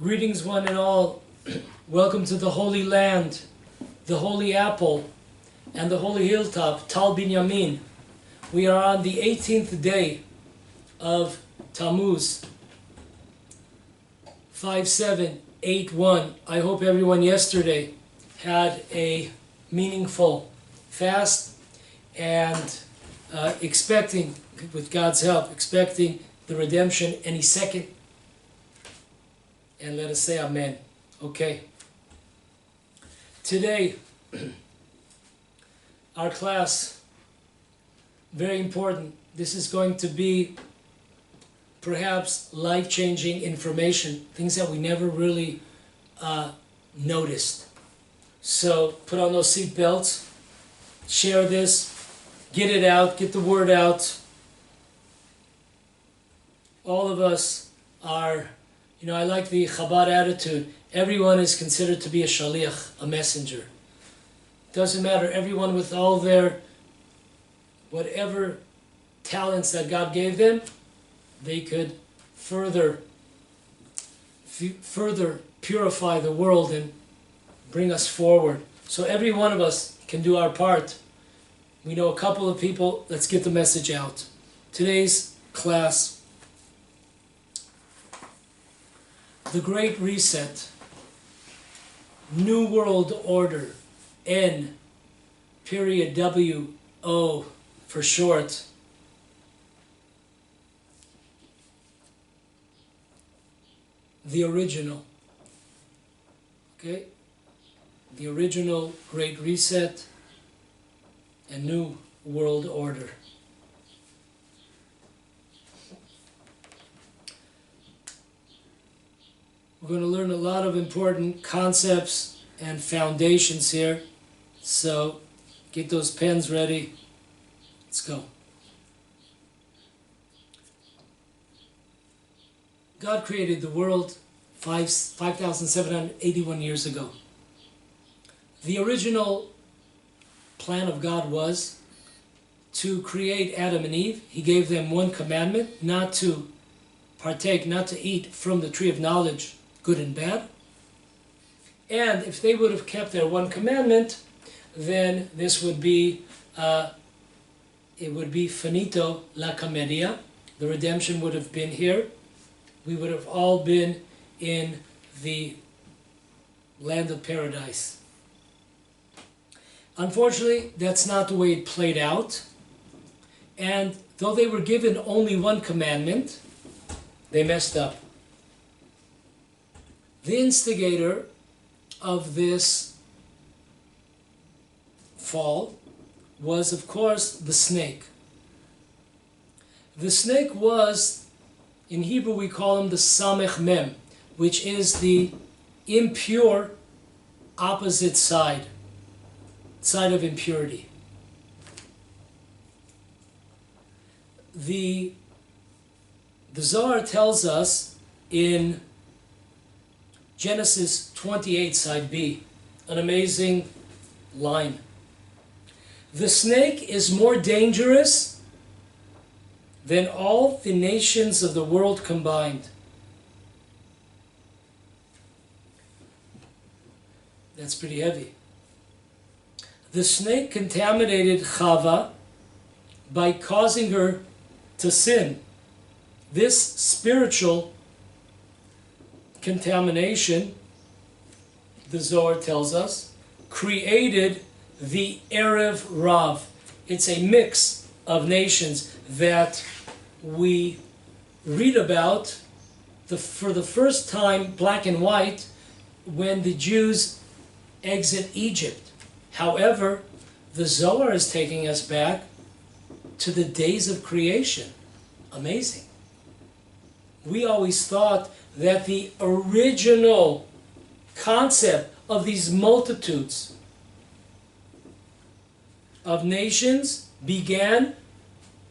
Greetings one and all. Welcome to the Holy Land, the Holy Apple, and the Holy Hilltop, Tal Binyamin. We are on the 18th day of Tammuz, 5781. I hope everyone yesterday had a meaningful fast and expecting, with God's help, expecting the redemption any second. And let us say Amen. Okay. Today, our class, very important. This is going to be perhaps life-changing information, things that we never really noticed. So put on those seat belts, share this, get it out, get the word out. All of us are, I like the Chabad attitude. Everyone is considered to be a shaliach, a messenger. Doesn't matter, everyone with all their, whatever talents that God gave them, they could further purify the world and bring us forward. So every one of us can do our part. We know a couple of people, let's get the message out. Today's class, the Great Reset, New World Order, N.W.O for short. The original. Okay? The original Great Reset and New World Order. We're going to learn a lot of important concepts and foundations here. So get those pens ready. Let's go. God created the world 5,781 years ago. The original plan of God was to create Adam and Eve. He gave them one commandment, not to partake, not to eat from the tree of knowledge, good and bad. And if they would have kept their one commandment, then this would be, it would be finito la commedia. The redemption would have been here. We would have all been in the land of paradise. Unfortunately, that's not the way it played out. And though they were given only one commandment, they messed up. The instigator of this fall was, of course, the snake. The snake was, in Hebrew we call him the Samech Mem, which is the impure opposite side of impurity. The Zohar tells us in Genesis 28, side B, an amazing line. The snake is more dangerous than all the nations of the world combined. That's pretty heavy. The snake contaminated Chava by causing her to sin. This spiritual contamination, the Zohar tells us, created the Erev Rav. It's a mix of nations that we read about for the first time, black and white, when the Jews exit Egypt. However, the Zohar is taking us back to the days of creation. Amazing. We always thought that the original concept of these multitudes of nations began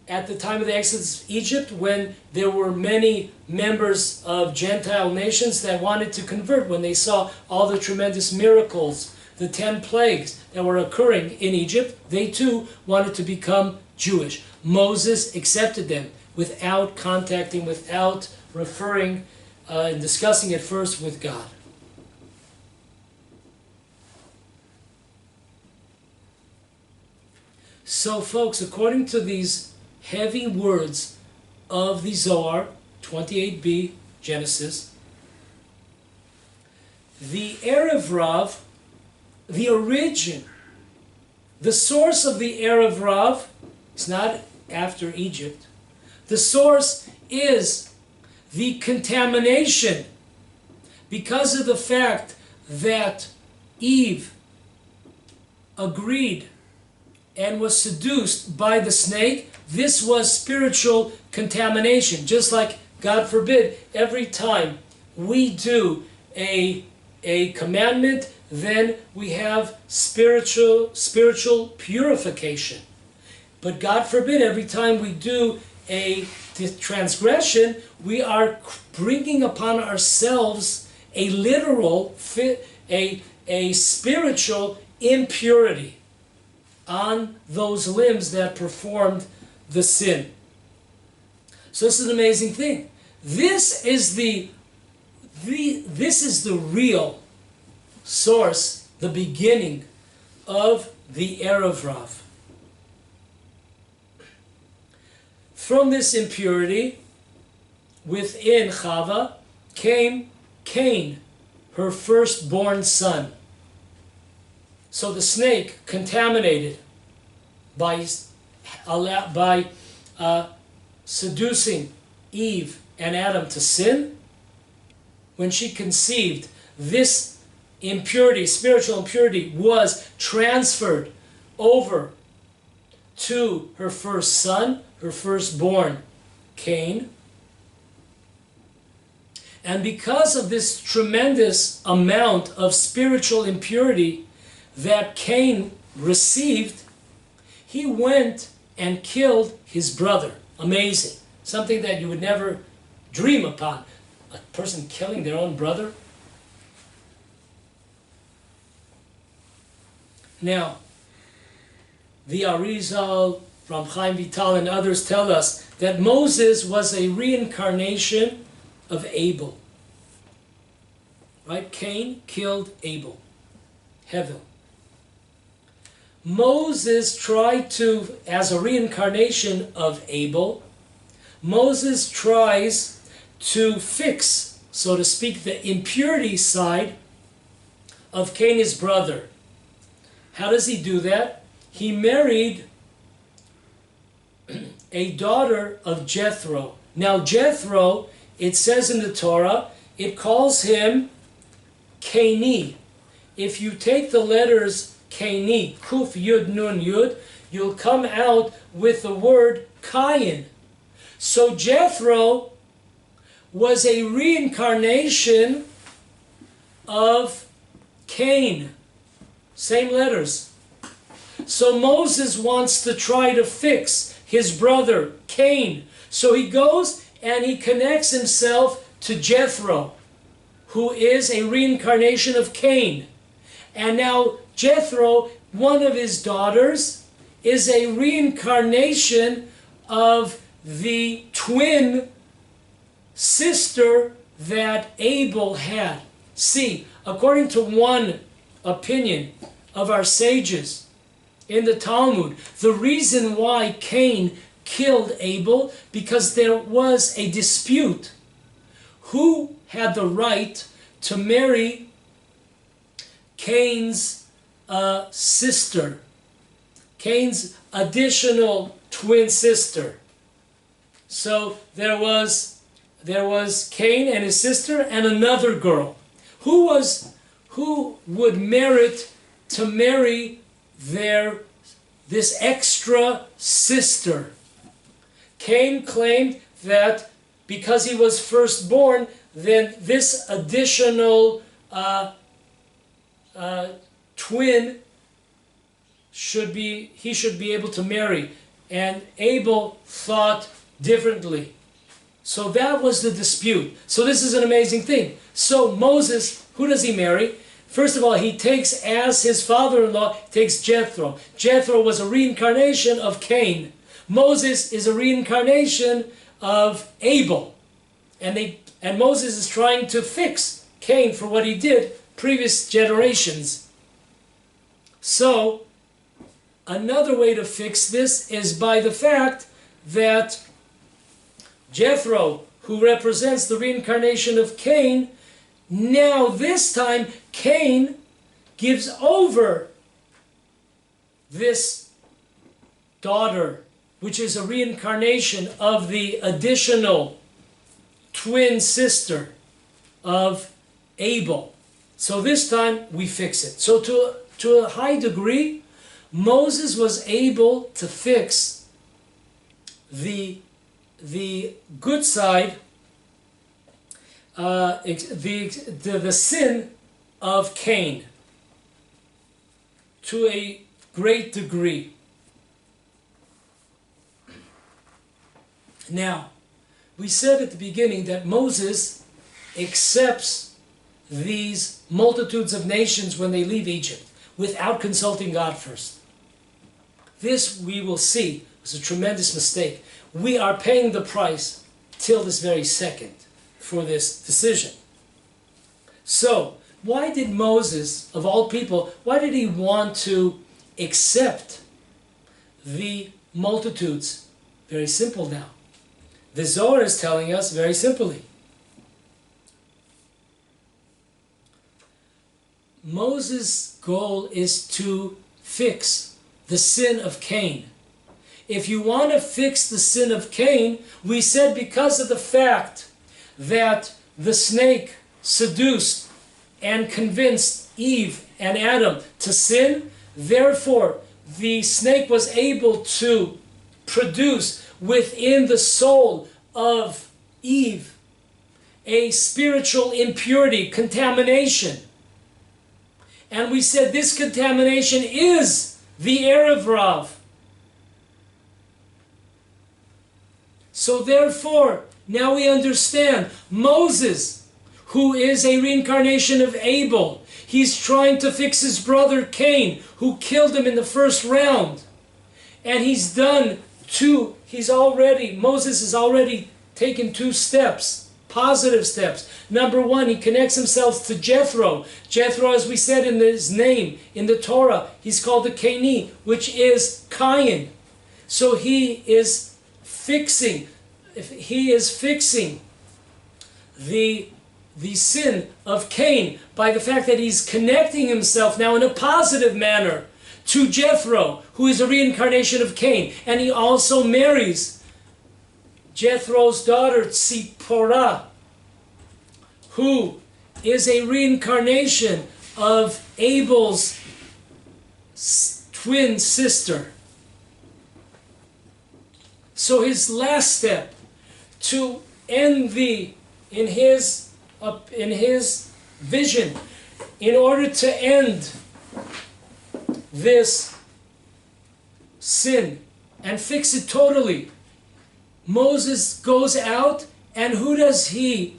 at the time of the Exodus of Egypt, when there were many members of Gentile nations that wanted to convert when they saw all the tremendous miracles, the 10 plagues that were occurring in Egypt. They too wanted to become Jewish. Moses accepted them without contacting, without referring and discussing it first with God. So folks, according to these heavy words of the Zohar, 28b, Genesis, the Erev Rav, the origin, the source of the Erev Rav, is not after Egypt. The source is the contamination because of the fact that Eve agreed and was seduced by the snake. This was spiritual contamination. Just like, God forbid, every time we do a commandment, then we have spiritual purification. But God forbid, every time we do a transgression, we are bringing upon ourselves a literal, a spiritual impurity on those limbs that performed the sin. So this is an amazing thing. This is the real source, the beginning of the Erev Rav. From this impurity within Chava came Cain, her firstborn son. So the snake contaminated by seducing Eve and Adam to sin. When she conceived, this impurity, spiritual impurity, was transferred over to her first son, her firstborn, Cain. And because of this tremendous amount of spiritual impurity that Cain received, he went and killed his brother. Amazing. Something that you would never dream upon. A person killing their own brother. Now, the Arizal, Ram Chaim Vital, and others tell us that Moses was a reincarnation of Abel. Right? Cain killed Abel. Hevel. Moses tried to, as a reincarnation of Abel, Moses tries to fix, so to speak, the impurity side of Cain, his brother. How does he do that? He married a daughter of Jethro. Now Jethro, it says in the Torah, it calls him Caini. If you take the letters Caini, Kuf Yud Nun Yud, you'll come out with the word Cain. So Jethro was a reincarnation of Cain. Same letters. So Moses wants to try to fix his brother Cain. So he goes and he connects himself to Jethro, who is a reincarnation of Cain. And now Jethro, one of his daughters, is a reincarnation of the twin sister that Abel had. See, according to one opinion of our sages in the Talmud, the reason why Cain killed Abel, because there was a dispute. Who had the right to marry Cain's sister? Cain's additional twin sister. So there was Cain and his sister and another girl. Who would merit to marry this extra sister? Cain claimed that because he was firstborn, then this additional twin he should be able to marry. And Abel thought differently. So that was the dispute. So this is an amazing thing. So Moses, who does he marry? First of all, he takes as his father-in-law, takes Jethro. Jethro was a reincarnation of Cain. Moses is a reincarnation of Abel. And they And Moses is trying to fix Cain for what he did previous generations. So, another way to fix this is by the fact that Jethro, who represents the reincarnation of Cain, now this time Cain gives over this daughter, which is a reincarnation of the additional twin sister of Abel. So this time we fix it. So to a high degree, Moses was able to fix the good side, the sin of Cain to a great degree. Now, we said at the beginning that Moses accepts these multitudes of nations when they leave Egypt without consulting God first. This, we will see, was a tremendous mistake. We are paying the price till this very second for this decision. So, why did Moses, of all people, why did he want to accept the multitudes? Very simple now. The Zohar is telling us very simply. Moses' goal is to fix the sin of Cain. If you want to fix the sin of Cain, we said because of the fact that the snake seduced and convinced Eve and Adam to sin, therefore the snake was able to produce within the soul of Eve a spiritual impurity, contamination. And we said this contamination is the Erev Rav. So therefore, now we understand Moses, who is a reincarnation of Abel, he's trying to fix his brother Cain, who killed him in the first round. And Moses has already taken 2 steps, positive steps. Number 1, he connects himself to Jethro. Jethro, as we said in his name, in the Torah, he's called the Caini, which is Cain. So he is fixing the sin of Cain by the fact that he's connecting himself now in a positive manner to Jethro, who is a reincarnation of Cain. And he also marries Jethro's daughter, Tzipporah, who is a reincarnation of Abel's twin sister. So his last step to end in his vision, in order to end this sin and fix it totally, Moses goes out, and who does he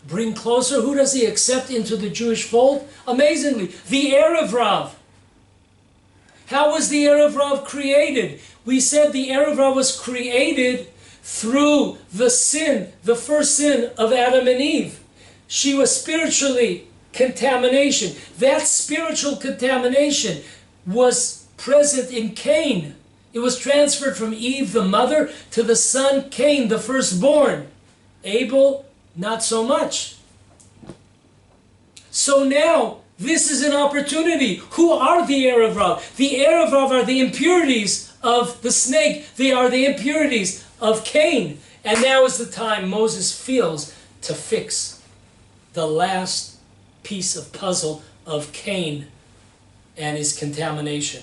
bring closer? Who does he accept into the Jewish fold? Amazingly, the Erev Rav. How was the Erev Rav created? We said the Erev Rav was created through the sin, the first sin of Adam and Eve. She was spiritually contamination. That spiritual contamination was present in Cain. It was transferred from Eve, the mother, to the son Cain, the firstborn. Abel, not so much. So now, this is an opportunity. Who are the Erev Rav? The Erev Rav are the impurities of the snake. They are the impurities of Cain. And now is the time Moses feels to fix the last piece of puzzle of Cain and his contamination.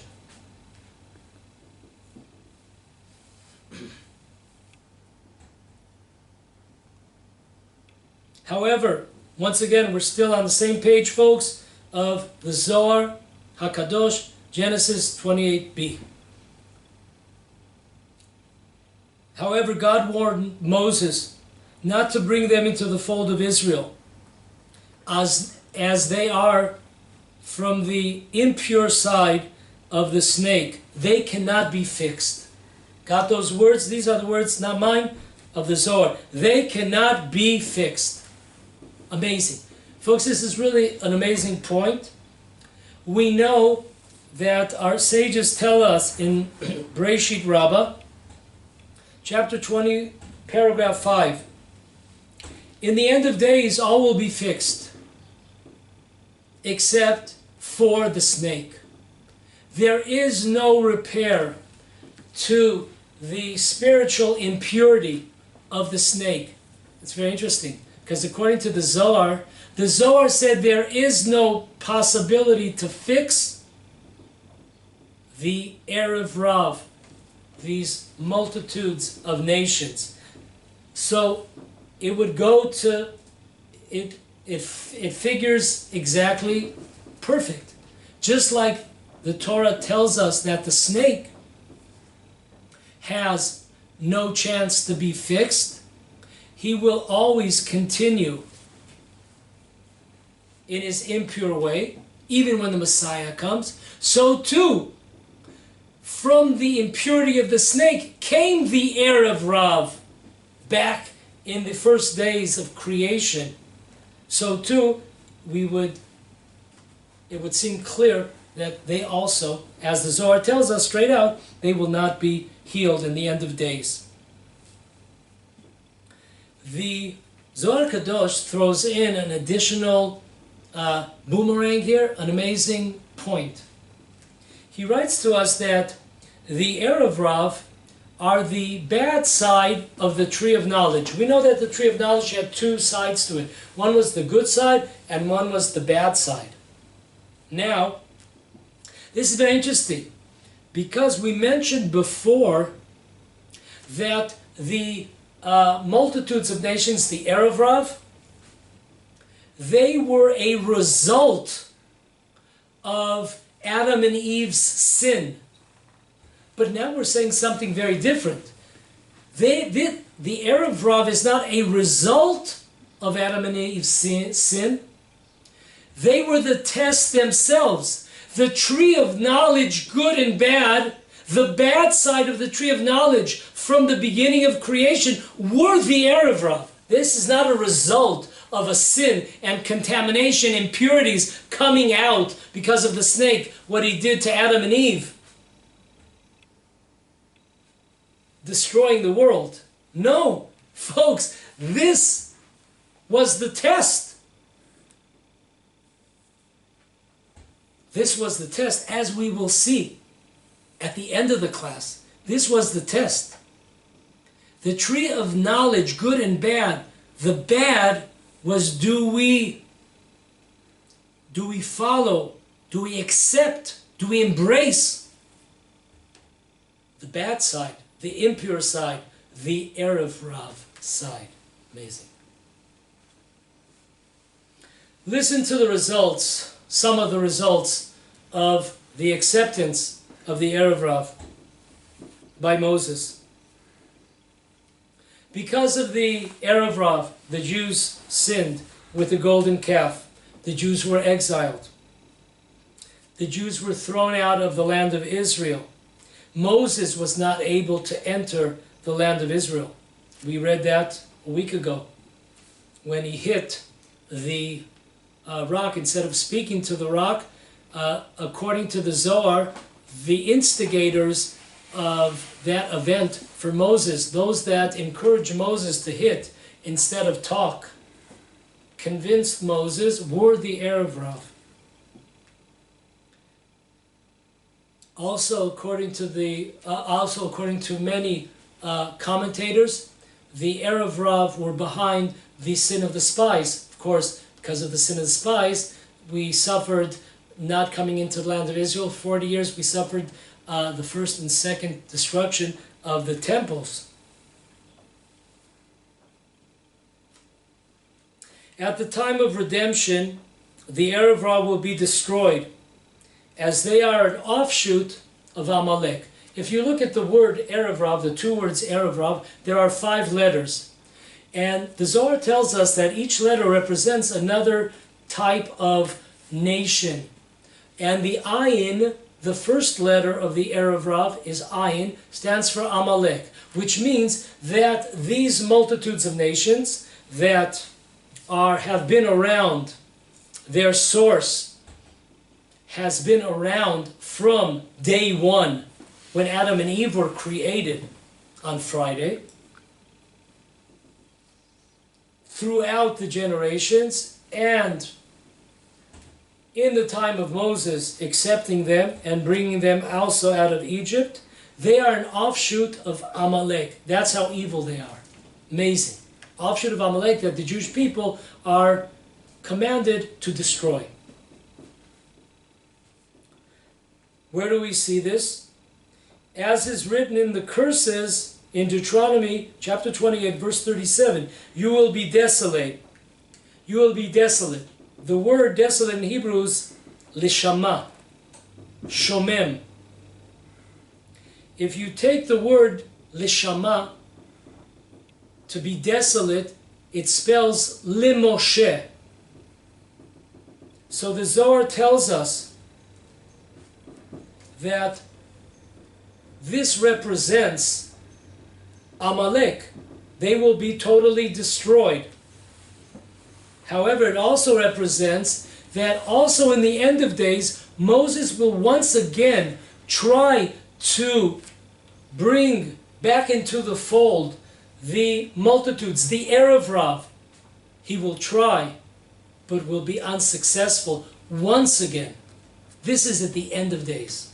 However, once again, we're still on the same page, folks, of the Zohar HaKadosh, Genesis 28b. However, God warned Moses not to bring them into the fold of Israel, as they are from the impure side of the snake. They cannot be fixed. Got those words? These are the words, not mine, of the Zohar. They cannot be fixed. Amazing. Folks, this is really an amazing point. We know that our sages tell us in Bereshit Rabbah, chapter 20, paragraph 5, in the end of days all will be fixed, except for the snake. There is no repair to the spiritual impurity of the snake. It's very interesting, because according to the Zohar said there is no possibility to fix the Erev Rav, these multitudes of nations. So it would go to, it figures exactly perfect. Just like the Torah tells us that the snake has no chance to be fixed, he will always continue in his impure way, even when the Messiah comes. So too, from the impurity of the snake came the Erev Rav back in the first days of creation. So too, it would seem clear that they also, as the Zohar tells us straight out, they will not be healed in the end of days. The Zohar Kadosh throws in an additional boomerang here, an amazing point. He writes to us that the Erev Rav are the bad side of the tree of knowledge. We know that the tree of knowledge had two sides to it. One was the good side and one was the bad side. Now, this is very interesting, because we mentioned before that the multitudes of nations, the Erev Rav, they were a result of Adam and Eve's sin. But now we're saying something very different. The Erev Rav is not a result of Adam and Eve's sin. They were the test themselves. The tree of knowledge, good and bad, the bad side of the tree of knowledge from the beginning of creation were the Erev Rav. This is not a result of a sin and contamination, impurities coming out because of the snake, what he did to Adam and Eve, destroying the world. No, folks, this was the test. This was the test, as we will see at the end of the class. This was the test. The tree of knowledge, good and bad. The bad was, do we follow? Do we accept? Do we embrace the bad side, the impure side, the Erev Rav side? Amazing. Listen to the results, some of the results of the acceptance of the Erev Rav by Moses. Because of the Erev Rav, the Jews sinned with the golden calf. The Jews were exiled. The Jews were thrown out of the land of Israel. Moses was not able to enter the land of Israel. We read that a week ago when he hit the rock. Instead of speaking to the rock, according to the Zohar, the instigators of that event for Moses, those that encouraged Moses to hit instead of talk, convinced Moses, were the Erev Rav. Also, according to many commentators, the Erev Rav were behind the sin of the spies. Of course, because of the sin of the spies, we suffered not coming into the land of Israel. 40 years we suffered the first and second destruction of the temples. At the time of redemption, the Erev Rav will be destroyed, as they are an offshoot of Amalek. If you look at the word Erev Rav, the two words Erev Rav, there are 5 letters. And the Zohar tells us that each letter represents another type of nation. And the ayin the first letter of the Erev Rav is Ayin, stands for Amalek, which means that these multitudes of nations that have been around, their source has been around from day one, when Adam and Eve were created on Friday, throughout the generations, and in the time of Moses, accepting them and bringing them also out of Egypt. They are an offshoot of Amalek. That's how evil they are. Amazing. Offshoot of Amalek that the Jewish people are commanded to destroy. Where do we see this? As is written in the curses in Deuteronomy chapter 28 verse 37, you will be desolate. You will be desolate. The word desolate in Hebrew is lishama, shomem. If you take the word lishama, to be desolate, it spells limoshe. So the Zohar tells us that this represents Amalek. They will be totally destroyed. However, it also represents that also in the end of days, Moses will once again try to bring back into the fold the multitudes, the Erev Rav. He will try, but will be unsuccessful once again. This is at the end of days.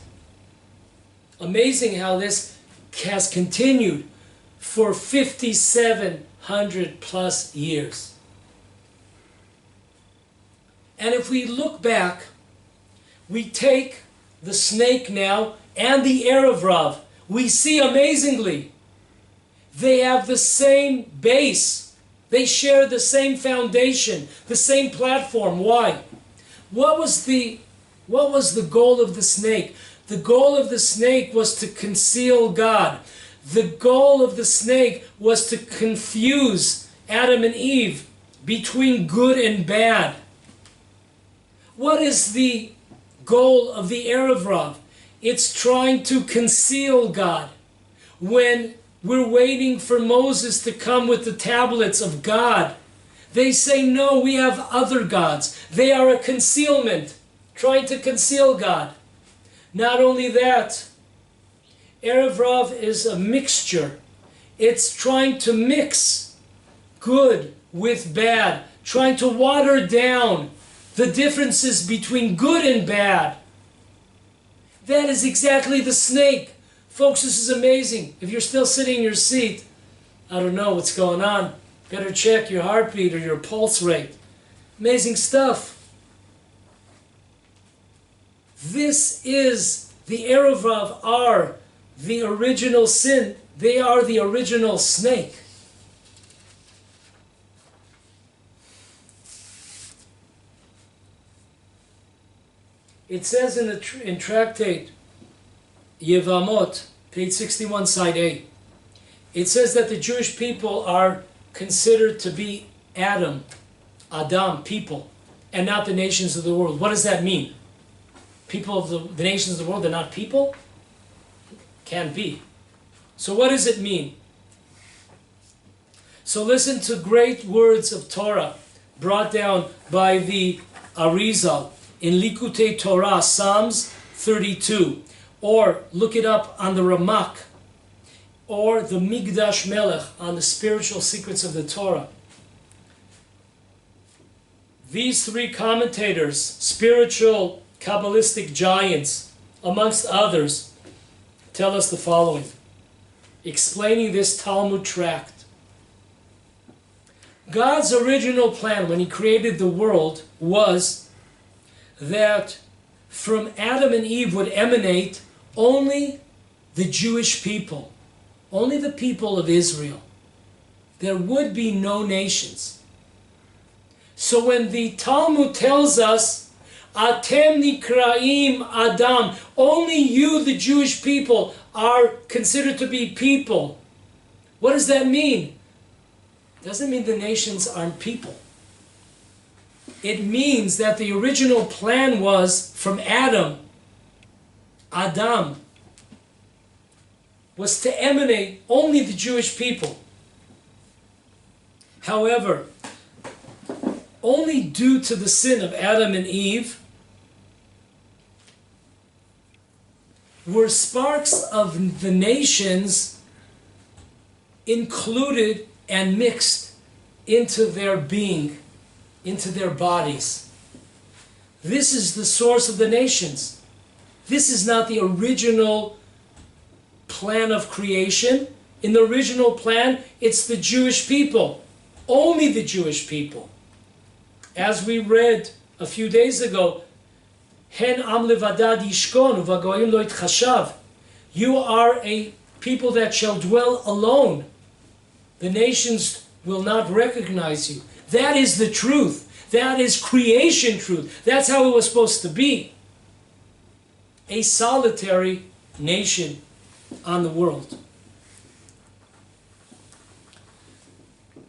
Amazing how this has continued for 5,700 plus years. And if we look back, we take the snake now and the Erev Rav. We see amazingly, they have the same base. They share the same foundation, the same platform. Why? What was the goal of the snake? The goal of the snake was to conceal God. The goal of the snake was to confuse Adam and Eve between good and bad. What is the goal of the Erev Rav? It's trying to conceal God. When we're waiting for Moses to come with the tablets of God, they say, no, we have other gods. They are a concealment, trying to conceal God. Not only that, Erev Rav is a mixture. It's trying to mix good with bad, trying to water down the differences between good and bad. That is exactly the snake. Folks, this is amazing. If you're still sitting in your seat, I don't know what's going on. Better check your heartbeat or your pulse rate. Amazing stuff. This is the Erev Rav are the original sin. They are the original snake. It says in Tractate Yevamot, page 61, side A, it says that the Jewish people are considered to be Adam, people, and not the nations of the world. What does that mean? People of the nations of the world, they're not people? Can't be. So what does it mean? So listen to great words of Torah brought down by the Arizal in Likutei Torah, Psalms 32, or look it up on the Ramak, or the Migdash Melech on the spiritual secrets of the Torah. These three commentators, spiritual Kabbalistic giants, amongst others, tell us the following, explaining this Talmud tract. God's original plan when He created the world was that from Adam and Eve would emanate only the Jewish people, only the people of Israel. There would be no nations. So when the Talmud tells us, Atem nikraim Adam, only you, the Jewish people, are considered to be people. What does that mean? It doesn't mean the nations aren't people. It means that the original plan was from Adam Adam, was to emanate only the Jewish people. However, only due to the sin of Adam and Eve were sparks of the nations included and mixed into their being, into their bodies. This is the source of the nations. This is not the original plan of creation. In the original plan, it's the Jewish people. Only the Jewish people. As we read a few days ago, Hen am levadad yishkon uvagoyim lo yitchashav. You are a people that shall dwell alone. The nations will not recognize you. That is the truth. That is creation truth. That's how it was supposed to be. A solitary nation on the world.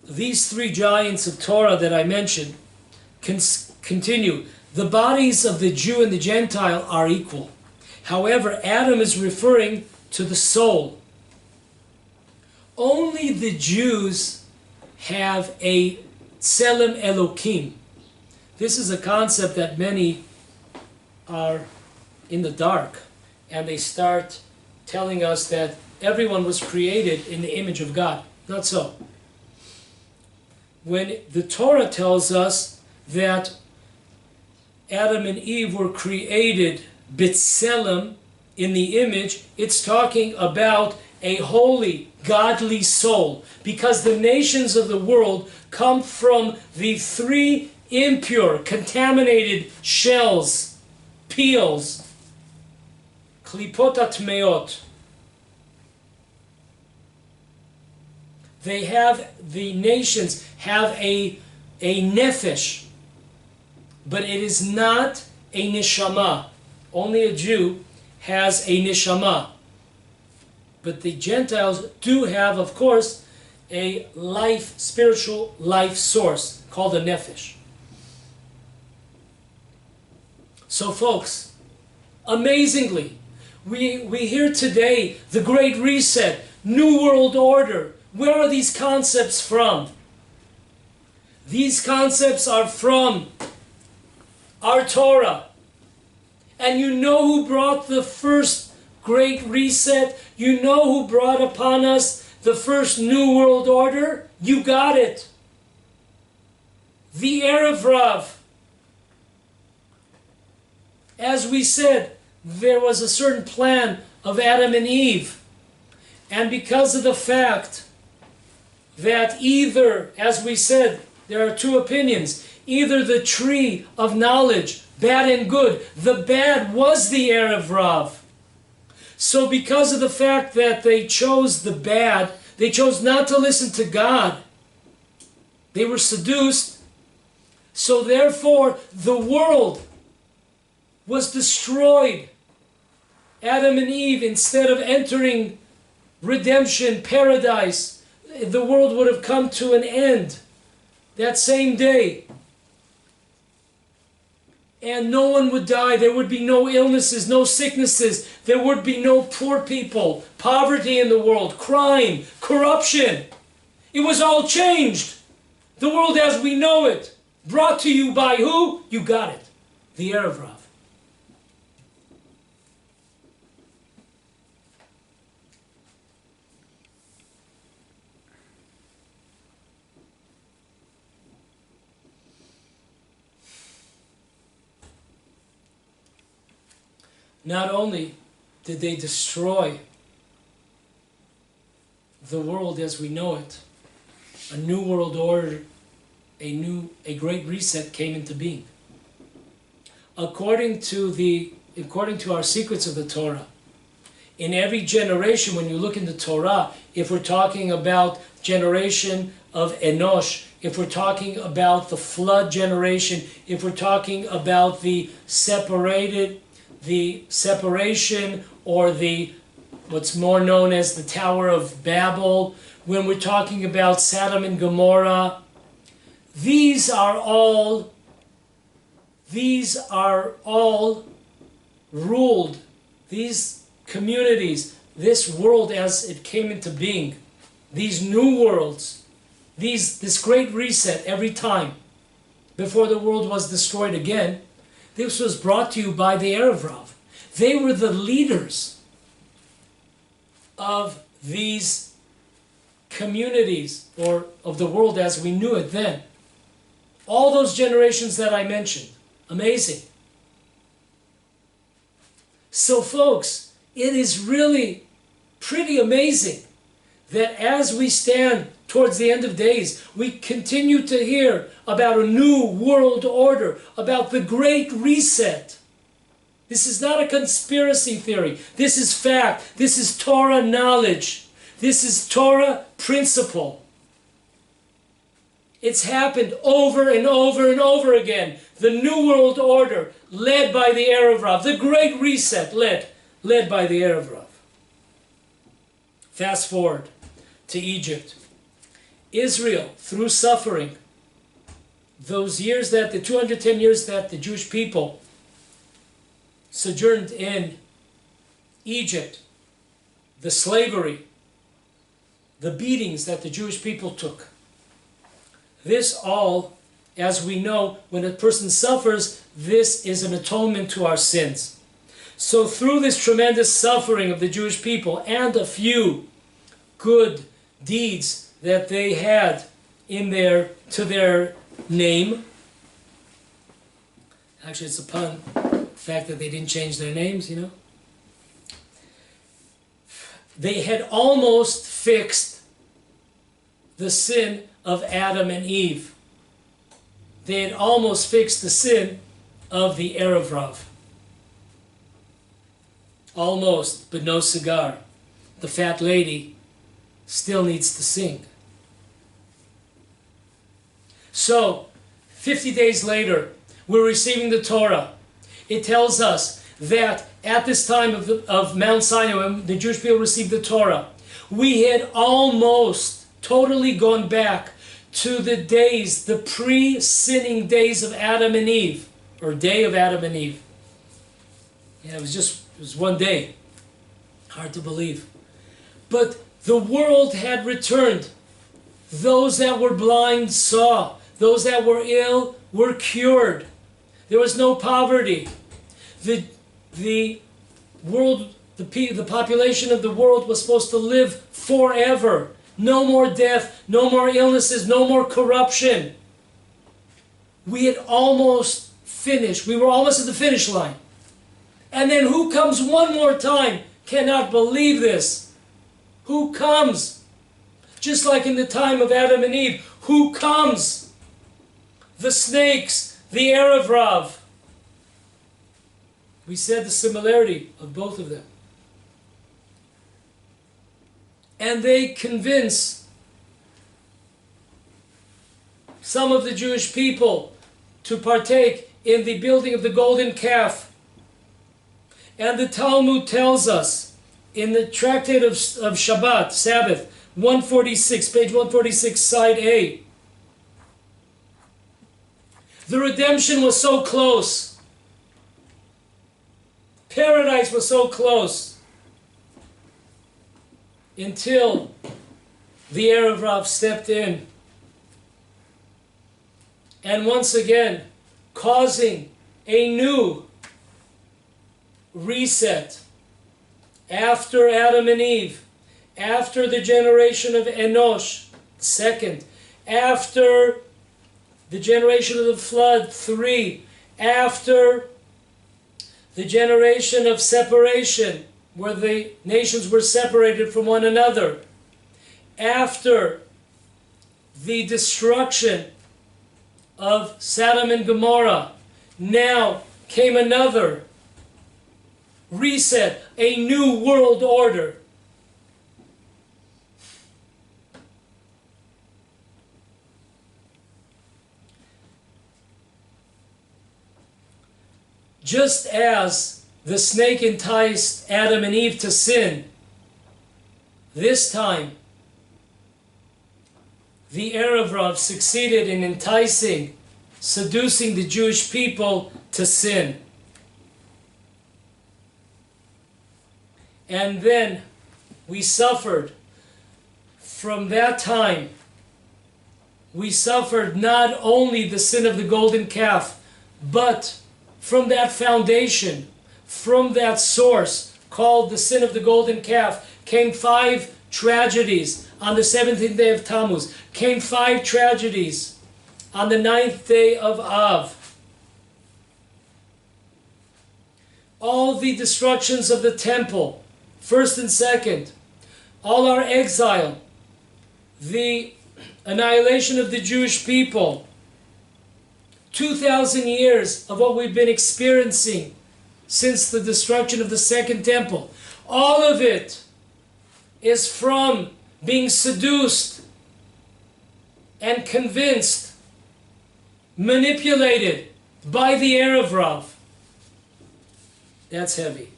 These three giants of Torah that I mentioned continue. The bodies of the Jew and the Gentile are equal. However, Adam is referring to the soul. Only the Jews have a Tselem Elokim. This is a concept that many are in the dark, and they start telling us that everyone was created in the image of God. Not so. When the Torah tells us that Adam and Eve were created b'tselem, in the image, it's talking about a holy, godly soul, because the nations of the world come from the three impure, contaminated shells, peels, klipot atmeot. The nations have a nefesh, but it is not a neshama. Only a Jew has a neshama. But the Gentiles do have, of course, a life, spiritual life source called a nefesh. So folks, amazingly, we hear today the Great Reset, New World Order. Where are these concepts from? These concepts are from our Torah. And you know who brought the first Great Reset? You know who brought upon us the first New World Order? You got it. The Erev Rav. As we said, there was a certain plan of Adam and Eve. And because of the fact that either, as we said, there are two opinions, either the tree of knowledge, bad and good, the bad was the Erev Rav. So because of the fact that they chose the bad, they chose not to listen to God, they were seduced, so therefore the world was destroyed. Adam and Eve, instead of entering redemption, paradise, the world would have come to an end that same day. And no one would die. There would be no illnesses, no sicknesses. There would be no poor people, poverty in the world, crime, corruption. It was all changed. The world as we know it. Brought to you by who? You got it. The Erev Rav. Not only did they destroy the world as we know it, a new world order, a great reset came into being. According to our secrets of the Torah, in every generation, when you look in the Torah, if we're talking about generation of Enosh, if we're talking about the flood generation, if we're talking about the separation, or what's more known as the Tower of Babel, when we're talking about Sodom and Gomorrah, these are all ruled, these communities, this world as it came into being, these new worlds, this great reset every time before the world was destroyed again, this was brought to you by the Erev Rav. They were the leaders of these communities, or of the world as we knew it then. All those generations that I mentioned. Amazing. So folks, it is really pretty amazing that as we stand towards the end of days, we continue to hear about a new world order, about the Great Reset. This is not a conspiracy theory. This is fact. This is Torah knowledge. This is Torah principle. It's happened over and over and over again. The New World Order, led by the Erev Rav. The Great Reset, led by the Erev Rav. Fast forward to Egypt. Israel, through suffering, those years that, the 210 years that the Jewish people sojourned in Egypt, the slavery, the beatings that the Jewish people took. This all, as we know, when a person suffers, this is an atonement to our sins. So through this tremendous suffering of the Jewish people and a few good deeds that they had to their name, actually it's a pun, the fact that they didn't change their names, you know. They had almost fixed the sin of Adam and Eve. They had almost fixed the sin of the Erev Rav. Almost, but no cigar. The fat lady still needs to sing. So, 50 days later, we're receiving the Torah. It tells us that at this time of Mount Sinai, when the Jewish people received the Torah, we had almost totally gone back to the days, the pre-sinning days of Adam and Eve, or day of Adam and Eve. Yeah, it was one day. Hard to believe. But the world had returned. Those that were blind saw. Those that were ill were cured. There was no poverty. The world, the population of the world was supposed to live forever. No more death, no more illnesses, no more corruption. We had almost finished. We were almost at the finish line. And then who comes one more time? Cannot believe this. Who comes? Just like in the time of Adam and Eve, who comes? The snakes, the Erev Rav. We said the similarity of both of them. And they convince some of the Jewish people to partake in the building of the golden calf. And the Talmud tells us in the tractate of Shabbat, Sabbath, 146, page 146, side A, the redemption was so close. Paradise was so close. Until the Erev Rav stepped in. And once again, causing a new reset. After Adam and Eve, after the generation of Enosh, second, after the generation of the flood, 3, after the generation of separation, where the nations were separated from one another, after the destruction of Sodom and Gomorrah, now came another reset, a new world order. Just as the snake enticed Adam and Eve to sin, this time the Erev Rav succeeded in enticing, seducing the Jewish people to sin. And then we suffered. From that time, we suffered not only the sin of the golden calf, but from that foundation, from that source called the sin of the golden calf, came 5 tragedies on the 17th day of Tammuz, came 5 tragedies on the 9th day of Av. All the destructions of the temple, first and second, all our exile, the annihilation of the Jewish people, 2,000 years of what we've been experiencing since the destruction of the Second Temple, all of it is from being seduced and convinced, manipulated by the Erev Rav. That's heavy.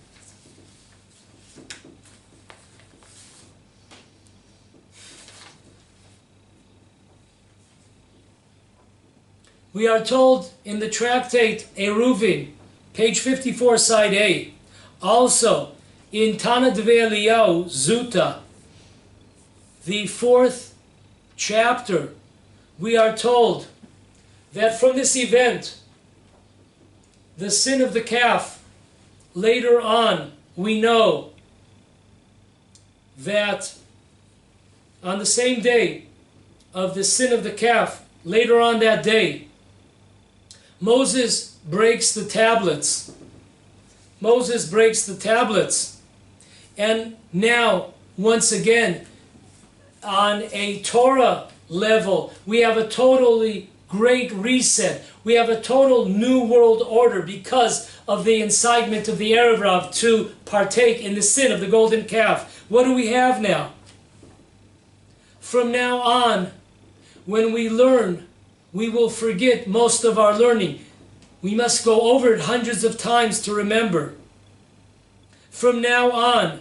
We are told in the tractate Eruvin, page 54, side A, also in Tana Dve Eliyahu, Zuta, the 4th chapter, we are told that from this event, the sin of the calf, later on, we know that on the same day of the sin of the calf, later on that day, Moses breaks the tablets. Moses breaks the tablets. And now, once again, on a Torah level, we have a totally great reset. We have a total new world order because of the incitement of the Erev Rav to partake in the sin of the golden calf. What do we have now? From now on, when we learn, we will forget most of our learning. We must go over it hundreds of times to remember. From now on,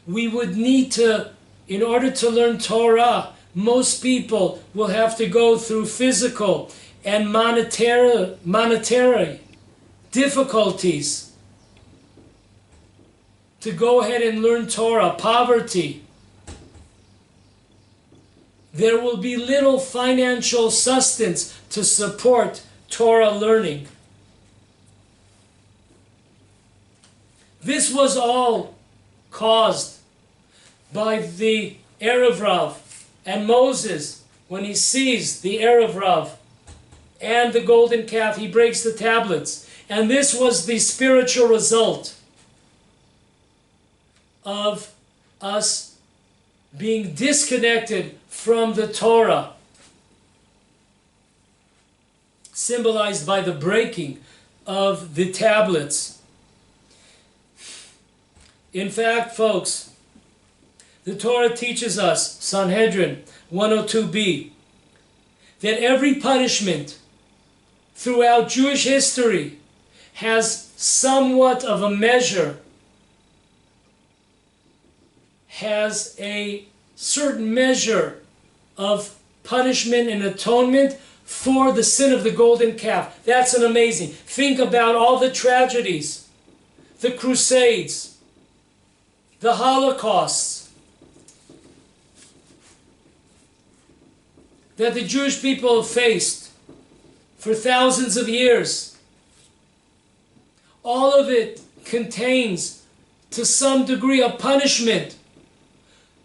we would need to, in order to learn Torah, most people will have to go through physical and monetary difficulties to go ahead and learn Torah, poverty. There will be little financial sustenance to support Torah learning. This was all caused by the Erev Rav and Moses. When he sees the Erev Rav and the golden calf, he breaks the tablets. And this was the spiritual result of us being disconnected from the Torah, symbolized by the breaking of the tablets. In fact, folks, the Torah teaches us, Sanhedrin 102b, that every punishment throughout Jewish history has somewhat of a measure, has a certain measure of punishment and atonement for the sin of the golden calf. That's an amazing. Think about all the tragedies, the Crusades, the Holocausts that the Jewish people have faced for thousands of years. All of it contains, to some degree, a punishment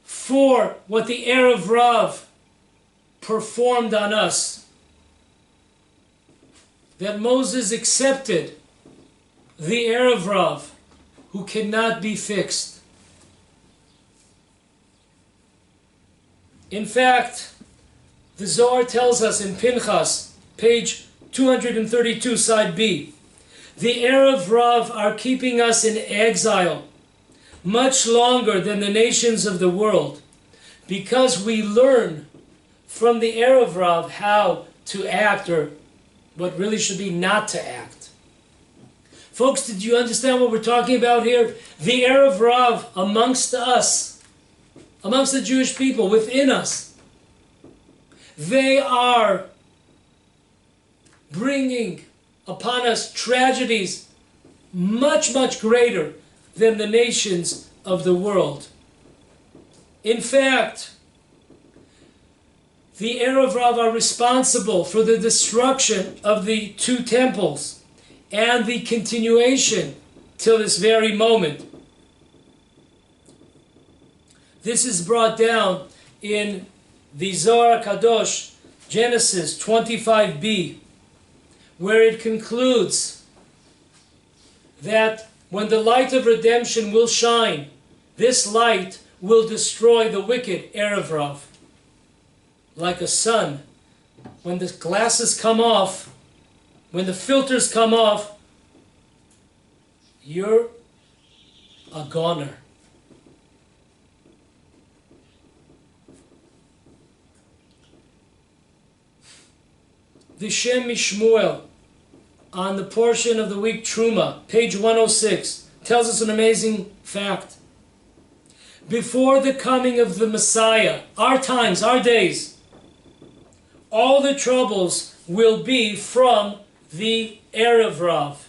for what the Erev Rav performed on us. That Moses accepted the Erev Rav, who cannot be fixed. In fact, the Zohar tells us in Pinchas, page 232, side B, the Erev Rav are keeping us in exile much longer than the nations of the world, because we learn from the Erev Rav how to act, or what really should be not to act. Folks, did you understand what we're talking about here? The Erev Rav amongst us, amongst the Jewish people, within us, they are bringing upon us tragedies much, much greater than the nations of the world. In fact, the Erev Rav are responsible for the destruction of the two temples and the continuation till this very moment. This is brought down in the Zohar Kadosh, Genesis 25b, where it concludes that when the light of redemption will shine, this light will destroy the wicked Erev Rav. Like a sun, when the glasses come off, when the filters come off, you're a goner. The Shem Mishmuel, on the portion of the week Truma, page 106, tells us an amazing fact. Before the coming of the Messiah, our times, our days, all the troubles will be from the Erev Rav.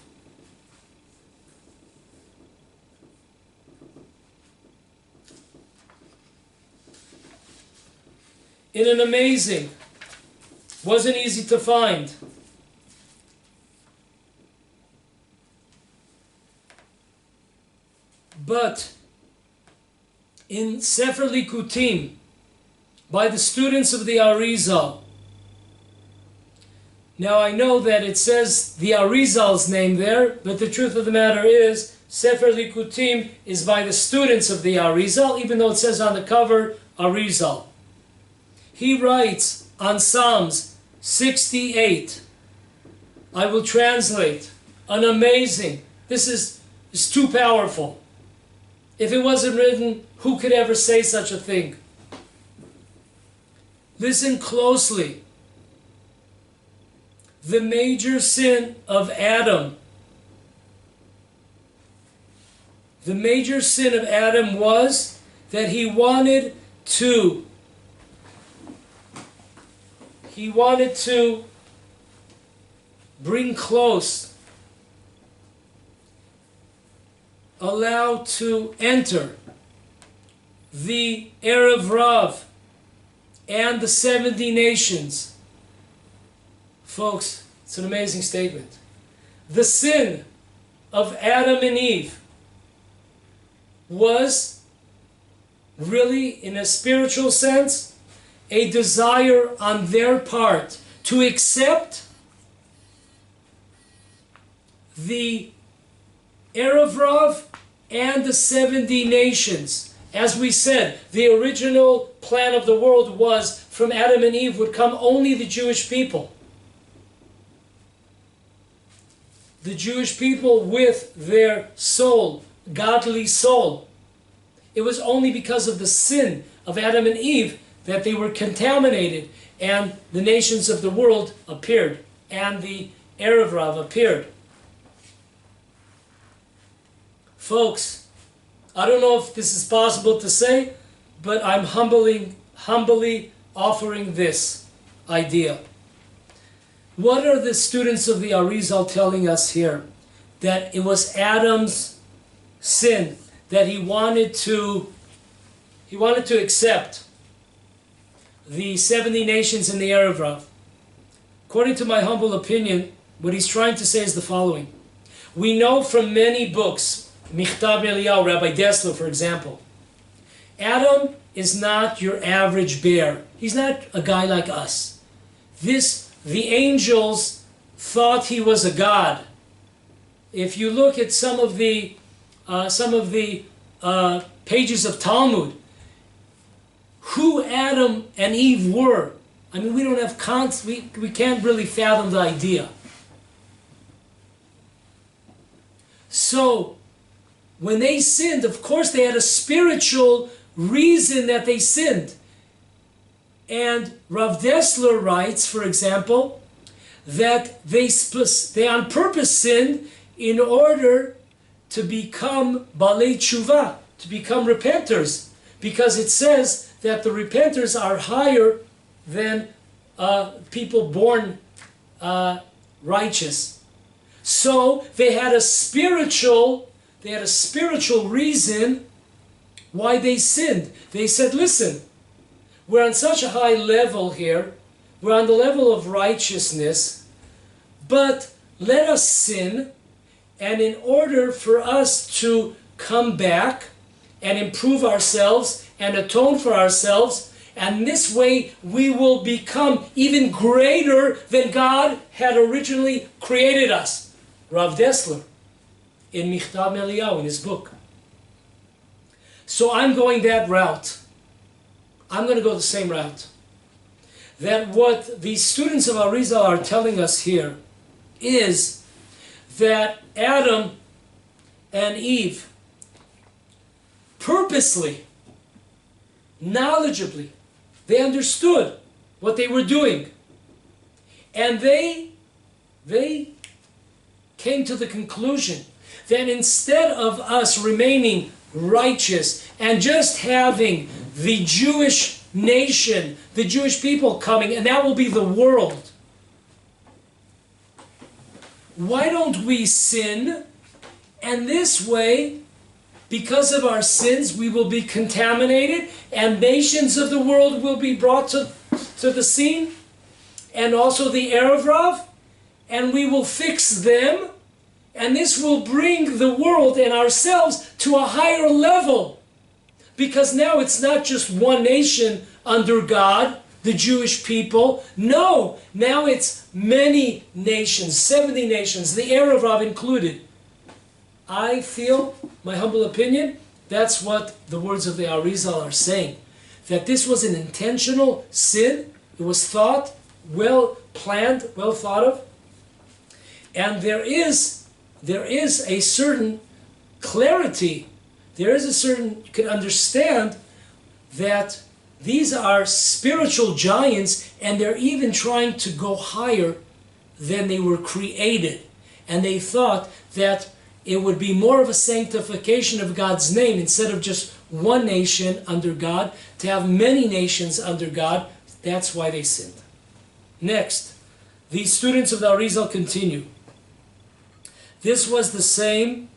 In an amazing, wasn't easy to find, but in Sefer Likutim, by the students of the Arizal. Now I know that it says the Arizal's name there, but the truth of the matter is Sefer Likutim is by the students of the Arizal, even though it says on the cover Arizal. He writes on Psalms 68, I will translate, an amazing, this is too powerful. If it wasn't written, who could ever say such a thing? Listen closely. The major sin of Adam, was that he wanted to bring close, allow to enter the Erev Rav and the 70 nations. Folks, it's an amazing statement. The sin of Adam and Eve was really, in a spiritual sense, a desire on their part to accept the Erev Rav and the 70 nations. As we said, the original plan of the world was from Adam and Eve would come only the Jewish people. The Jewish people with their soul, godly soul. It was only because of the sin of Adam and Eve that they were contaminated and the nations of the world appeared and the Erev Rav appeared. Folks, I don't know if this is possible to say, but I'm humbly offering this idea. What are the students of the Arizal telling us here? That it was Adam's sin, that he wanted to accept the 70 nations in the Erev Rav. According to my humble opinion, what he's trying to say is the following. We know from many books, Michtav Eliyahu, Rabbi Dessler, for example, Adam is not your average bear. He's not a guy like us. The angels thought he was a god. If you look at some of the pages of Talmud, who Adam and Eve were, I mean, we don't have we can't really fathom the idea. So, when they sinned, of course they had a spiritual reason that they sinned. And Rav Dessler writes, for example, that they on purpose sinned in order to become Balei Tshuva, to become repenters, because it says that the repenters are higher than people born righteous. So they had a spiritual reason why they sinned. They said, listen, we're on such a high level here, we're on the level of righteousness, but let us sin, and in order for us to come back and improve ourselves and atone for ourselves, and this way we will become even greater than God had originally created us. Rav Dessler, in Michtav Eliyahu, in his book. So I'm going that route. I'm going to go the same route. That what these students of Arizal are telling us here is that Adam and Eve purposely, knowledgeably, they understood what they were doing. And they came to the conclusion that instead of us remaining righteous and just having the Jewish nation, the Jewish people coming, and that will be the world, why don't we sin? And this way, because of our sins, we will be contaminated, and nations of the world will be brought to the scene, and also the Erev Rav, and we will fix them, and this will bring the world and ourselves to a higher level. Because now it's not just one nation under God, the Jewish people. No, now it's many nations, 70 nations, the Erev Rav included. I feel, my humble opinion, that's what the words of the Arizal are saying. That this was an intentional sin. It was thought, well planned, well thought of. And there is a certain clarity. There is a certain, you can understand that these are spiritual giants, and they're even trying to go higher than they were created. And they thought that it would be more of a sanctification of God's name, instead of just one nation under God, to have many nations under God. That's why they sinned. Next, these students of the Arizal continue. This was the same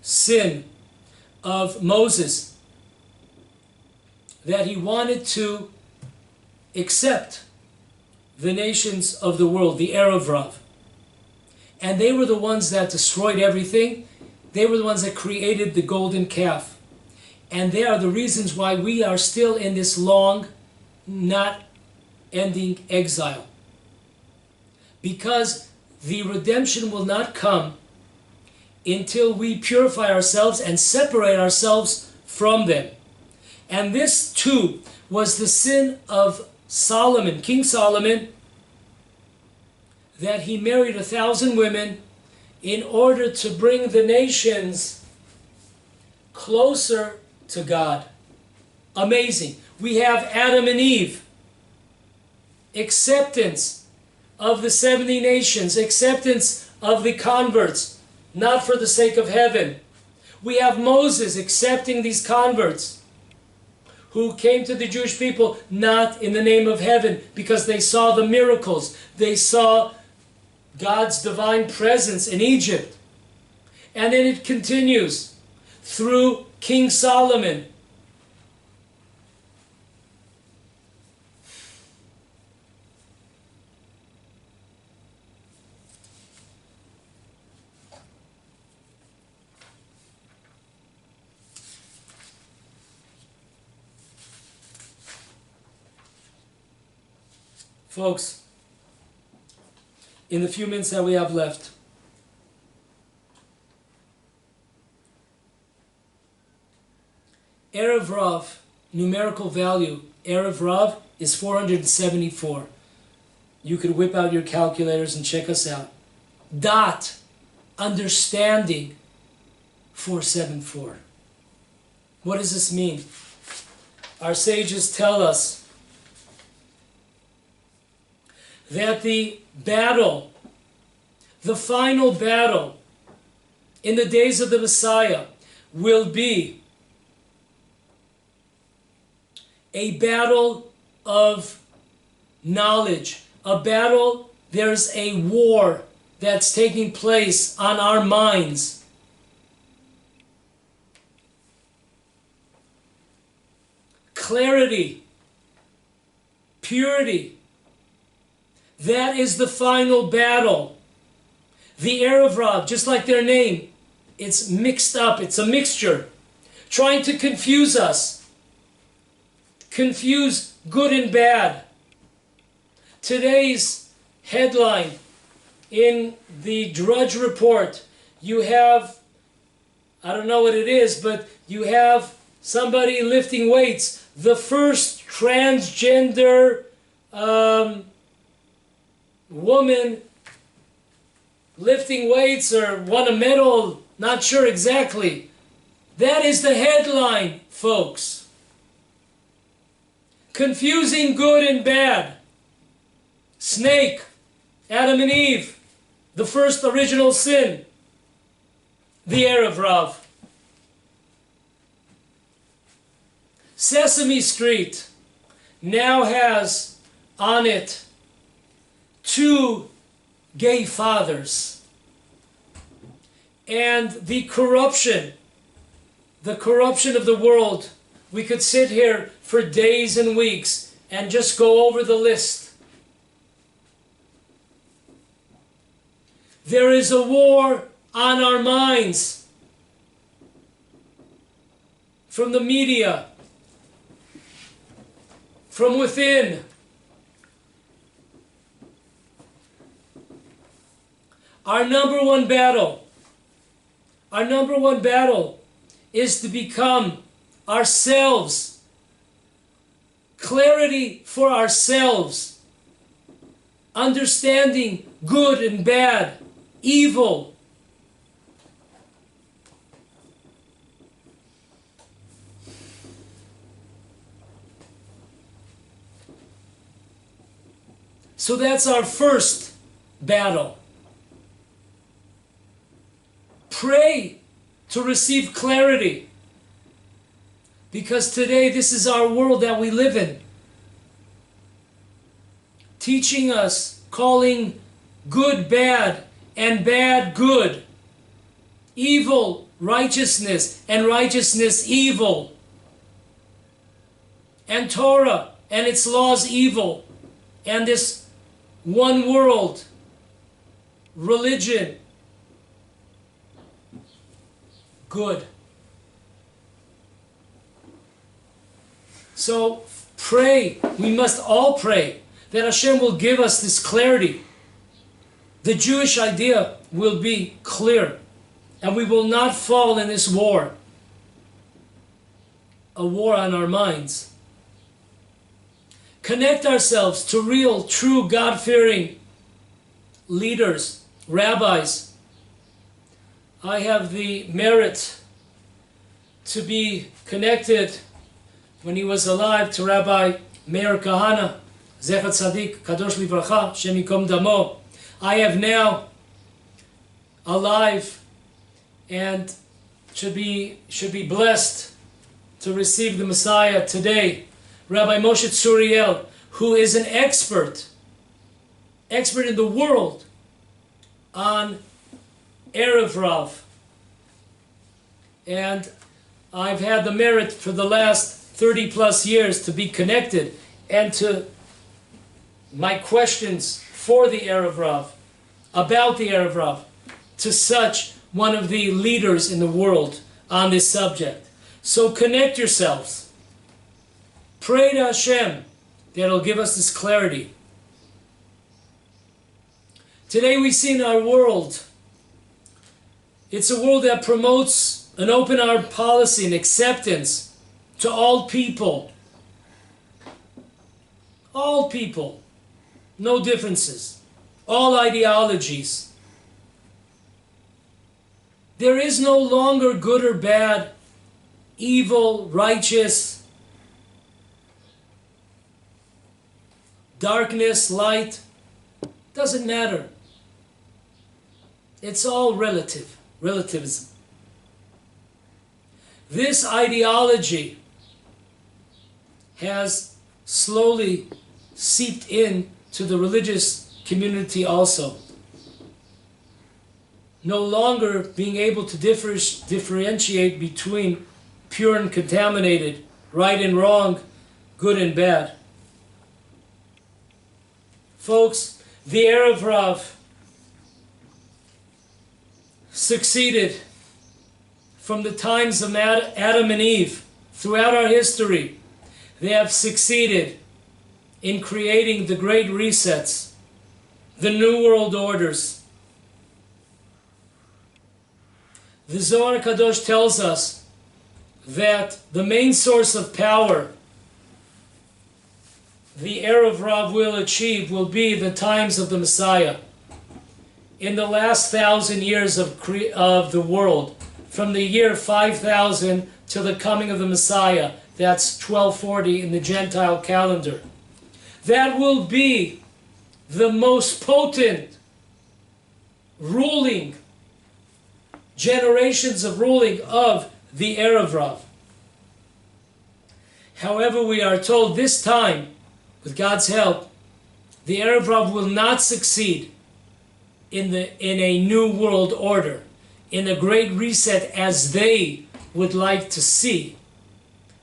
sin of Moses, that he wanted to accept the nations of the world, the Erev Rav. And they were the ones that destroyed everything. They were the ones that created the golden calf. And they are the reasons why we are still in this long, not ending exile. Because the redemption will not come until we purify ourselves and separate ourselves from them. And this too was the sin of Solomon, King Solomon, that he married 1,000 women in order to bring the nations closer to God. Amazing. We have Adam and Eve. Acceptance of the 70 nations. Acceptance of the converts. Not for the sake of heaven. We have Moses accepting these converts who came to the Jewish people not in the name of heaven, because they saw the miracles. They saw God's divine presence in Egypt. And then it continues through King Solomon. Folks, in the few minutes that we have left, Erev Rav, numerical value, Erev Rav is 474. You could whip out your calculators and check us out. Dot, understanding, 474. What does this mean? Our sages tell us that the battle, the final battle in the days of the Messiah will be a battle of knowledge, a battle, there's a war that's taking place on our minds. clarity, purity. That is the final battle. The Erev Rav, just like their name, it's mixed up, it's a mixture, trying to confuse us, confuse good and bad. Today's headline in the Drudge Report, you have, I don't know what it is, but you have somebody lifting weights, the first transgender woman lifting weights or won a medal, not sure exactly. That is the headline, folks. Confusing good and bad. Snake, Adam and Eve, the first original sin, the Erev Rav. Sesame Street now has on it 2 gay fathers. And the corruption of the world, we could sit here for days and weeks and just go over the list. There is a war on our minds from the media, from within. Our number one battle is to become ourselves, clarity for ourselves, understanding good and bad, evil. So that's our first battle. Pray to receive clarity, because today this is our world that we live in. Teaching us, calling good bad and bad good, evil righteousness and righteousness evil, and Torah and its laws evil, and this one world religion good. So pray, we must all pray that Hashem will give us this clarity. The Jewish idea will be clear, and we will not fall in this war, a war on our minds. Connect ourselves to real, true, God-fearing leaders, rabbis. I have the merit to be connected when he was alive to Rabbi Meir Kahana, Zecher Tzadik, Kadosh Livracha, Shem Yikom Damo. I have now alive and should be blessed to receive the Messiah today, Rabbi Moshe Tzuriel, who is an expert in the world on Erev Rav. And I've had the merit for the last 30 plus years to be connected and to my questions for the Erev Rav, about the Erev Rav, to such one of the leaders in the world on this subject. So connect yourselves. Pray to Hashem that He'll give us this clarity. Today we see in our world, it's a world that promotes an open arm policy and acceptance to all people. All people. No differences. All ideologies. There is no longer good or bad, evil, righteous, darkness, light. Doesn't matter. It's all relativism. This ideology has slowly seeped in to the religious community also. No longer being able to differentiate between pure and contaminated, right and wrong, good and bad. Folks, the Erev Rav succeeded from the times of Adam and Eve throughout our history. They have succeeded in creating the great resets, the new world orders. The Zohar Kadosh tells us that the main source of power the Erev Rav will achieve will be the times of the Messiah. In the last 1,000 years of the world, from the year 5000 to the coming of the Messiah, that's 1240 in the Gentile calendar. That will be the most potent ruling, generations of ruling of the Erev Rav. However, we are told this time, with God's help, the Erev Rav will not succeed in a new world order, in a great reset as they would like to see.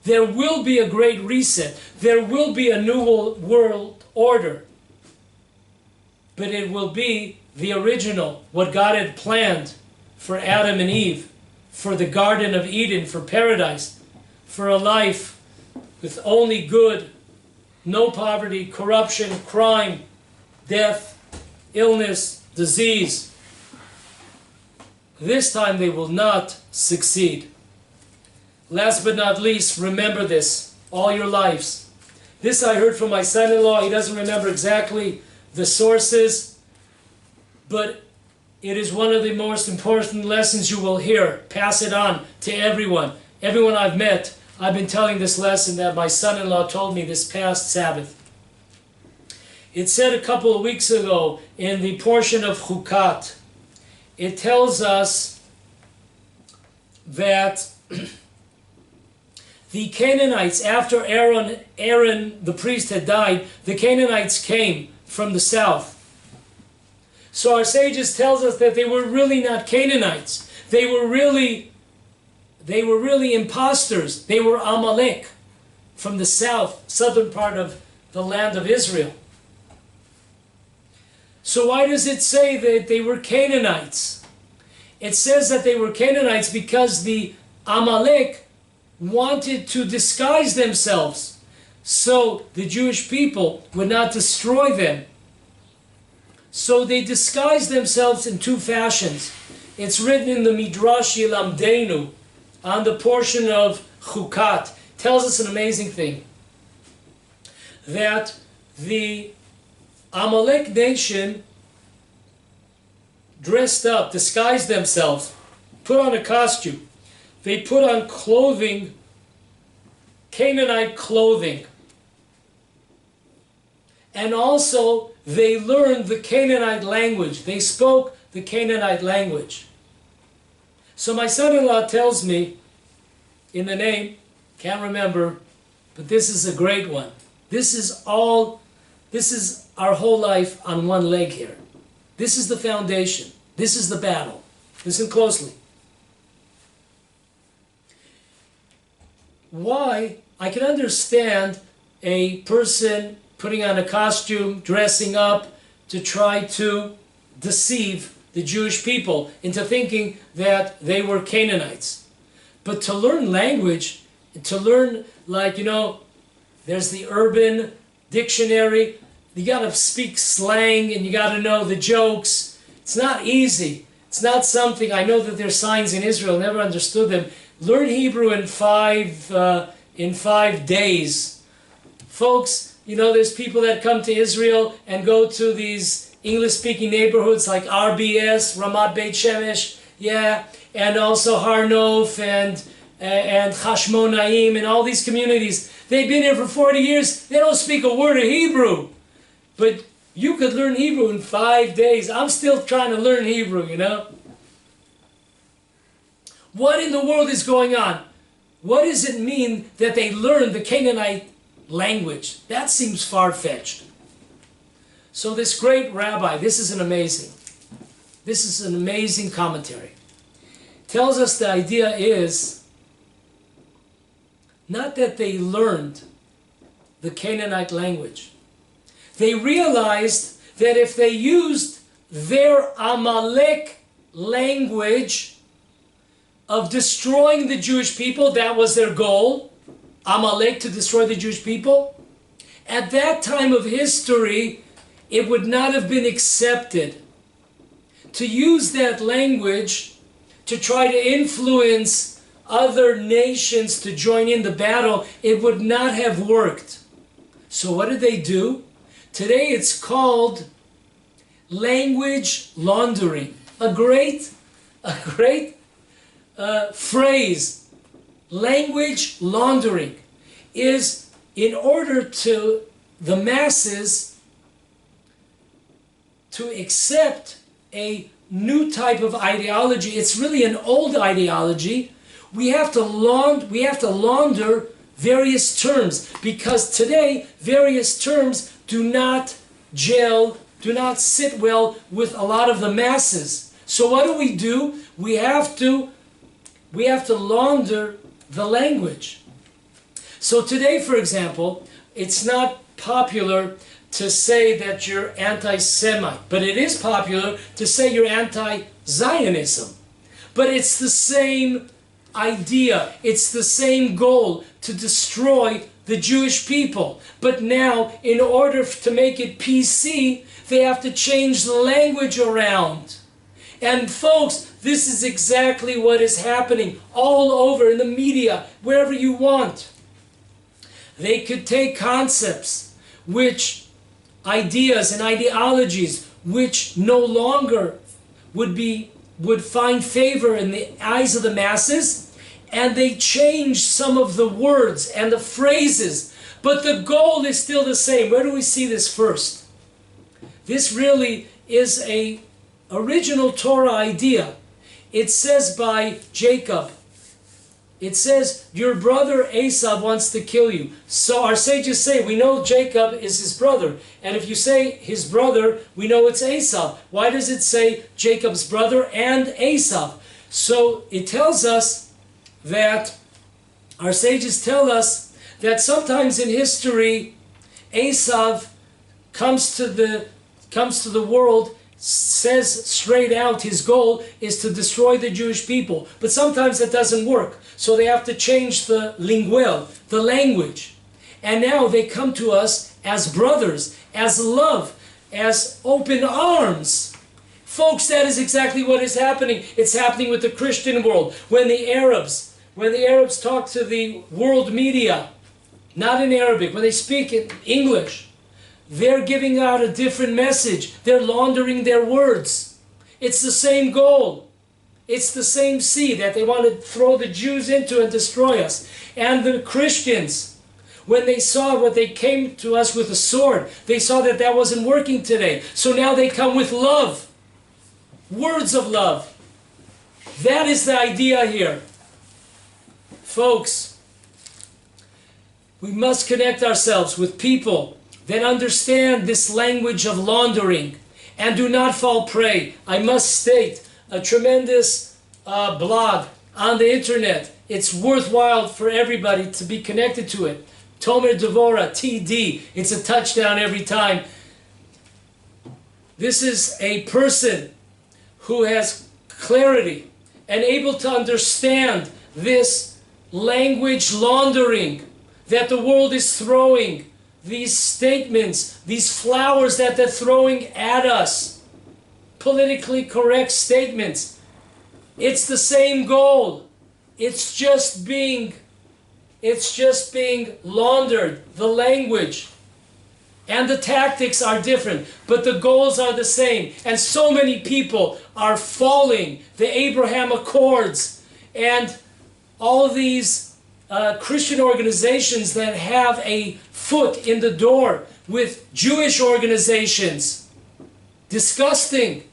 There will be a great reset. There will be a new world order. But it will be the original, what God had planned for Adam and Eve, for the Garden of Eden, for paradise, for a life with only good, no poverty, corruption, crime, death, illness, disease. This time they will not succeed. Last but not least, remember this all your lives. This I heard from my son-in-law. He doesn't remember exactly the sources, but it is one of the most important lessons you will hear. Pass it on to everyone. Everyone I've met, I've been telling this lesson that my son-in-law told me this past Sabbath. It said a couple of weeks ago in the portion of Chukat, it tells us that the Canaanites, after Aaron the priest had died, the Canaanites came from the south. So our sages tells us that they were really not Canaanites. They were really imposters. They were Amalek from the southern part of the land of Israel. So why does it say that they were Canaanites? It says that they were Canaanites because the Amalek wanted to disguise themselves so the Jewish people would not destroy them. So they disguised themselves in two fashions. It's written in the Midrash Yilamdenu on the portion of Chukat. It tells us an amazing thing. That the Amalek nation dressed up, disguised themselves, put on a costume. They put on clothing, Canaanite clothing. And also, they learned the Canaanite language. They spoke the Canaanite language. So my son-in-law tells me, in the name, can't remember, but this is a great one. This is our whole life on one leg here. This is the foundation. This is the battle. Listen closely. Why? I can understand a person putting on a costume, dressing up to try to deceive the Jewish people into thinking that they were Canaanites. But to learn language, to learn, like, there's the urban dictionary. You got to speak slang and you got to know the jokes. It's not easy. It's not something, I know that there's signs in Israel, never understood them. Learn Hebrew in 5 days. Folks, there's people that come to Israel and go to these English-speaking neighborhoods like RBS, Ramat Beit Shemesh, and also Har Nof and Hashmonaim and all these communities. They've been here for 40 years. They don't speak a word of Hebrew. But you could learn Hebrew in 5 days. I'm still trying to learn Hebrew, What in the world is going on? What does it mean that they learned the Canaanite language? That seems far-fetched. So this great rabbi, this is an amazing commentary. Tells us the idea is not that they learned the Canaanite language. They realized that if they used their Amalek language of destroying the Jewish people, that was their goal, Amalek, to destroy the Jewish people, at that time of history, it would not have been accepted to use that language to try to influence other nations to join in the battle. It would not have worked. So what did they do? Today it's called language laundering. A great phrase. Language laundering is in order to the masses to accept a new type of ideology. It's really an old ideology. We have to launder various terms, because today various terms do not gel, do not sit well with a lot of the masses. So what do? We have to launder the language. So today, for example, it's not popular to say that you're anti-Semite, but it is popular to say you're anti-Zionism. But it's the same idea, it's the same goal, to destroy the Jewish people. But now, in order to make it PC, they have to change the language around. And folks, this is exactly what is happening all over in the media, wherever you want. They could take concepts, ideas and ideologies which no longer would find favor in the eyes of the masses, and they change some of the words and the phrases, but the goal is still the same. Where do we see this first? This really is a original Torah idea. It says by Jacob, it says, your brother Esau wants to kill you. So our sages say, we know Jacob is his brother. And if you say his brother, we know it's Esau. Why does it say Jacob's brother and Esau? So it tells us that, our sages tell us that sometimes in history, Esau comes to the world, says straight out his goal is to destroy the Jewish people. But sometimes it doesn't work. So they have to change the linguel, the language. And now they come to us as brothers, as love, as open arms. Folks, that is exactly what is happening. It's happening with the Christian world. When the Arabs talk to the world media, not in Arabic, when they speak in English, they're giving out a different message. They're laundering their words. It's the same goal. It's the same sea that they want to throw the Jews into and destroy us. And the Christians, when they saw what they came to us with a sword, they saw that that wasn't working today. So now they come with love. Words of love. That is the idea here. Folks, we must connect ourselves with people that understand this language of laundering and do not fall prey. I must state, a tremendous blog on the internet. It's worthwhile for everybody to be connected to it. Tomer Devora, TD. It's a touchdown every time. This is a person who has clarity and able to understand this language laundering that the world is throwing, these statements, these flowers that they're throwing at us, politically correct statements. It's the same goal. It's just being laundered. The language and the tactics are different, but the goals are the same. And so many people are following the Abraham Accords and all these Christian organizations that have a foot in the door with Jewish organizations. Disgusting.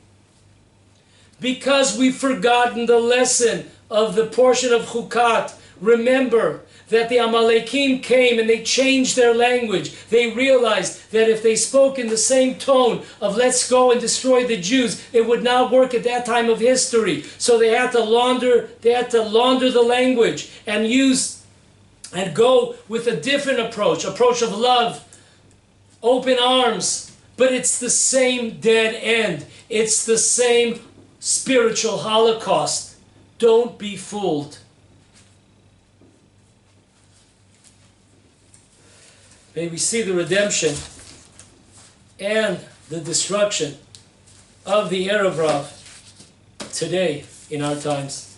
Because we've forgotten the lesson of the portion of Chukat. Remember that the Amalekim came and they changed their language. They realized that if they spoke in the same tone of let's go and destroy the Jews, it would not work at that time of history. So they had to launder the language and use and go with a different approach of love, open arms, but it's the same dead end. It's the same spiritual holocaust. Don't be fooled. May we see the redemption and the destruction of the Erev Rav today in our times.